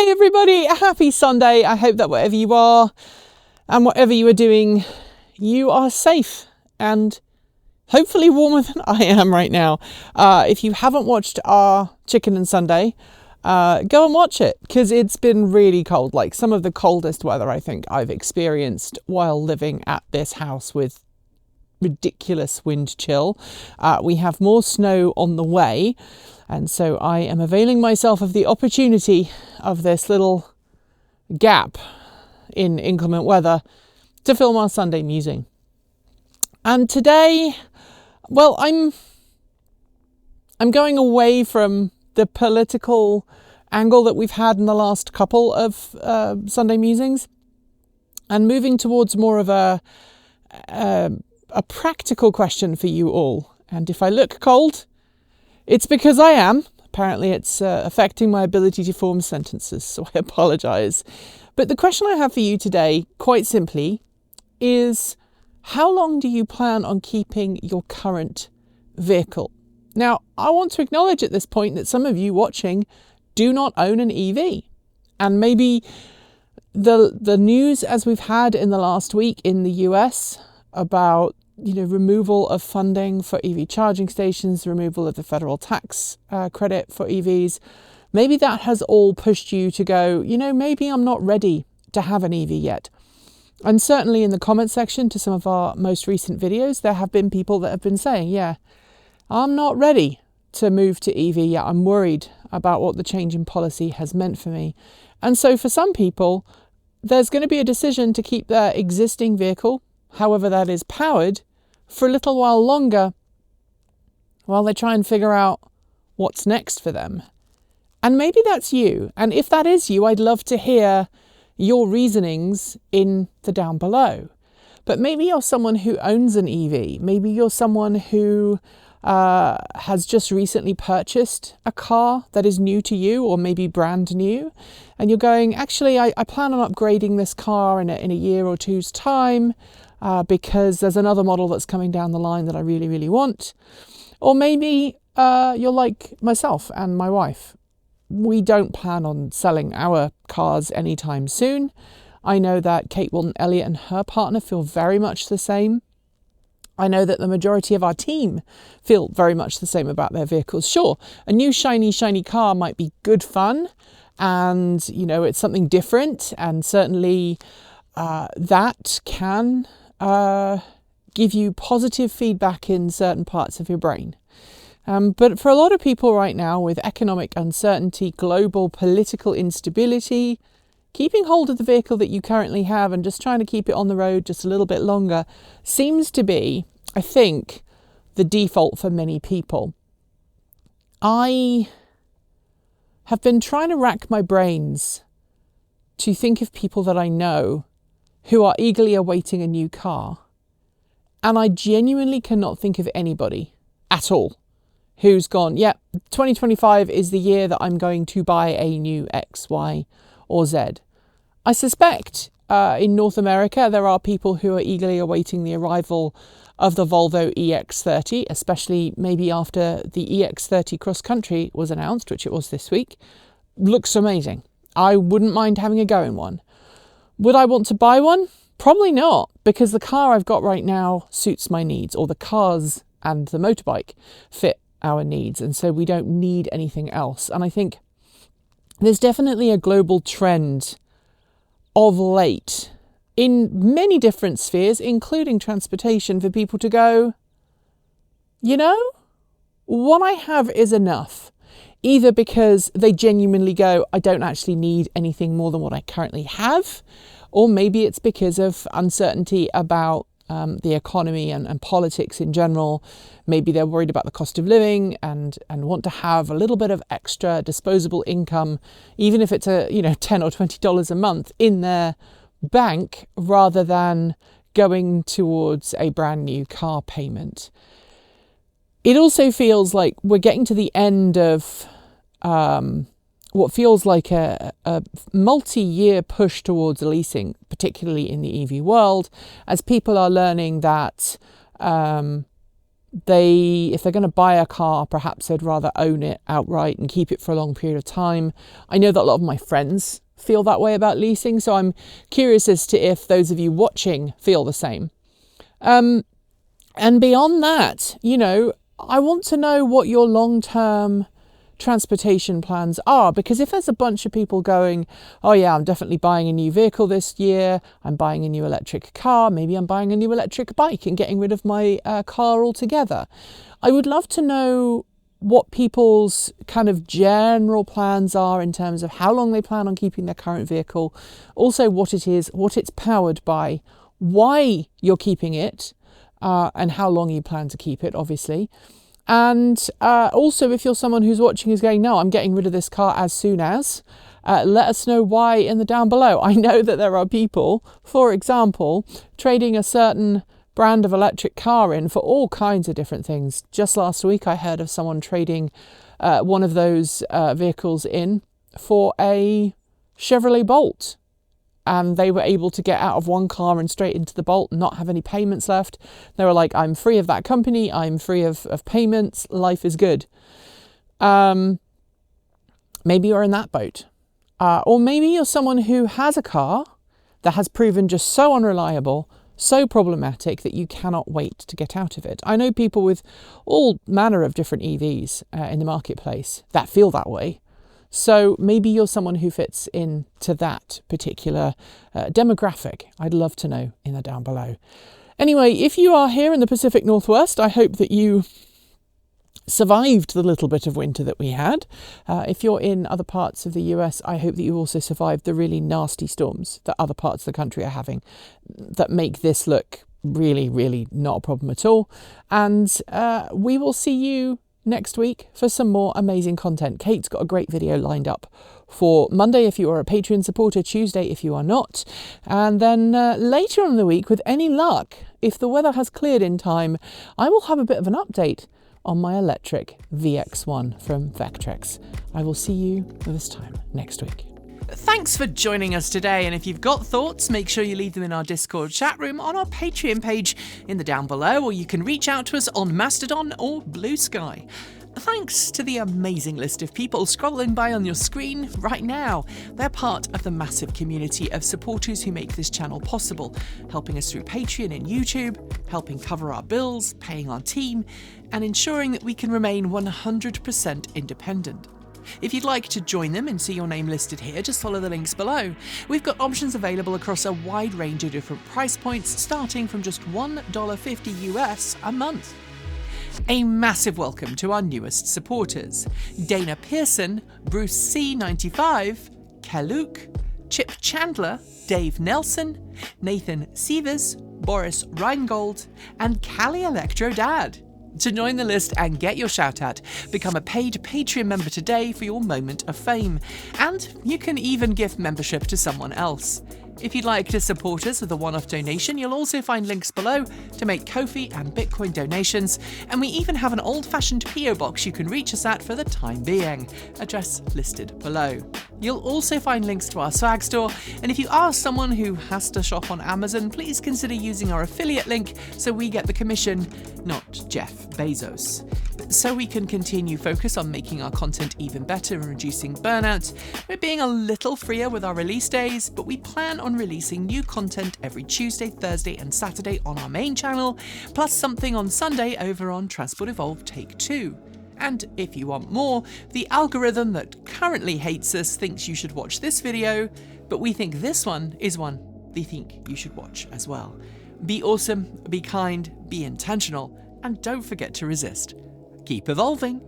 Hi everybody, happy Sunday. I hope that wherever you are and whatever you are doing, you are safe and hopefully warmer than I am right now. If you haven't watched our Chicken and Sunday, go and watch it because it's been really cold, like some of the coldest weather I think I've experienced while living at this house with ridiculous wind chill. We have more snow on the way, and so I am availing myself of the opportunity of this little gap in inclement weather to film our Sunday Musing. And today, well, I'm going away from the political angle that we've had in the last couple of Sunday Musings and moving towards more of a practical question for you all. And if I look cold, it's because I am. Apparently it's affecting my ability to form sentences, so I apologise. But the question I have for you today, quite simply, is how long do you plan on keeping your current vehicle? Now, I want to acknowledge at this point that some of you watching do not own an EV. And maybe the news as we've had in the last week in the US about removal of funding for EV charging stations, removal of the federal tax credit for EVs. Maybe that has all pushed you to go, maybe I'm not ready to have an EV yet. And certainly in the comment section to some of our most recent videos, there have been people that have been saying, yeah, I'm not ready to move to EV yet. I'm worried about what the change in policy has meant for me. And so for some people, there's going to be a decision to keep their existing vehicle, however that is powered, for a little while longer while they try and figure out what's next for them. And maybe that's you. And if that is you, I'd love to hear your reasonings in the down below. But maybe you're someone who owns an EV. Maybe you're someone who has just recently purchased a car that is new to you or maybe brand new. And you're going, actually, I plan on upgrading this car in a year or two's time. Because there's another model that's coming down the line that I really, really want. Or maybe you're like myself and my wife. We don't plan on selling our cars anytime soon. I know that Kate Walton Elliott and her partner feel very much the same. I know that the majority of our team feel very much the same about their vehicles. Sure, a new shiny car might be good fun and, it's something different, and certainly that can give you positive feedback in certain parts of your brain. But for a lot of people right now, with economic uncertainty, global political instability, keeping hold of the vehicle that you currently have and just trying to keep it on the road just a little bit longer seems to be, I think, the default for many people. I have been trying to rack my brains to think of people that I know who are eagerly awaiting a new car. And I genuinely cannot think of anybody at all who's gone, 2025 is the year that I'm going to buy a new X, Y, or Z. I suspect in North America, there are people who are eagerly awaiting the arrival of the Volvo EX30, especially maybe after the EX30 cross country was announced, which it was this week. Looks amazing. I wouldn't mind having a go in one. Would I want to buy one? Probably not, because the car I've got right now suits my needs, or the cars and the motorbike fit our needs, and so we don't need anything else. And I think there's definitely a global trend of late in many different spheres, including transportation, for people to go, what I have is enough. Either because they genuinely go, I don't actually need anything more than what I currently have, or maybe it's because of uncertainty about the economy and politics in general. Maybe they're worried about the cost of living and want to have a little bit of extra disposable income, even if it's $10 or $20 a month in their bank, rather than going towards a brand new car payment. It also feels like we're getting to the end of what feels like a multi-year push towards leasing, particularly in the EV world, as people are learning that if they're going to buy a car, perhaps they'd rather own it outright and keep it for a long period of time. I know that a lot of my friends feel that way about leasing, so I'm curious as to if those of you watching feel the same. And beyond that, I want to know what your long-term transportation plans are, because if there's a bunch of people going, oh yeah, I'm definitely buying a new vehicle this year, I'm buying a new electric car, maybe I'm buying a new electric bike and getting rid of my car altogether. I would love to know what people's kind of general plans are in terms of how long they plan on keeping their current vehicle, also what it is, what it's powered by, why you're keeping it, and how long you plan to keep it, obviously. And also, if you're someone who's watching who's going, no, I'm getting rid of this car as soon as, let us know why in the down below. I know that there are people, for example, trading a certain brand of electric car in for all kinds of different things. Just last week, I heard of someone trading one of those vehicles in for a Chevrolet Bolt. And they were able to get out of one car and straight into the Bolt, not have any payments left. They were like, I'm free of that company. I'm free of payments. Life is good. Maybe you're in that boat. Or maybe you're someone who has a car that has proven just so unreliable, so problematic that you cannot wait to get out of it. I know people with all manner of different EVs in the marketplace that feel that way. So maybe you're someone who fits into that particular demographic. I'd love to know in the down below. Anyway, if you are here in the Pacific Northwest, I hope that you survived the little bit of winter that we had. If you're in other parts of the US, I hope that you also survived the really nasty storms that other parts of the country are having that make this look really, really not a problem at all. And we will see you next week for some more amazing content. Kate's got a great video lined up for Monday if you are a Patreon supporter, Tuesday if you are not, and then later on in the week, with any luck, if the weather has cleared in time, I will have a bit of an update on my electric VX1 from Vectrex. I will see you this time next week. Thanks for joining us today, and if you've got thoughts, make sure you leave them in our Discord chat room on our Patreon page in the down below, or you can reach out to us on Mastodon or Blue Sky. Thanks to the amazing list of people scrolling by on your screen right now. They're part of the massive community of supporters who make this channel possible, helping us through Patreon and YouTube, helping cover our bills, paying our team, and ensuring that we can remain 100% independent. If you'd like to join them and see your name listed here, just follow the links below. We've got options available across a wide range of different price points, starting from just $1.50 US a month. A massive welcome to our newest supporters: Dana Pearson, Bruce C95, Kaluk, Chip Chandler, Dave Nelson, Nathan Sievers, Boris Reingold, and Callie Electro Dad. To join the list and get your shout out, become a paid Patreon member today for your moment of fame. And you can even gift membership to someone else. If you'd like to support us with a one-off donation, you'll also find links below to make Ko-fi and Bitcoin donations, and we even have an old-fashioned PO box you can reach us at for the time being, address listed below. You'll also find links to our swag store, and if you are someone who has to shop on Amazon, please consider using our affiliate link so we get the commission, not Jeff Bezos. So we can continue focus on making our content even better and reducing burnout. We're being a little freer with our release days, but we plan on releasing new content every Tuesday, Thursday and Saturday on our main channel, plus something on Sunday over on Transport Evolved Take 2. And if you want more, the algorithm that currently hates us thinks you should watch this video, but we think this one is one they think you should watch as well. Be awesome, be kind, be intentional, and don't forget to resist. Keep evolving.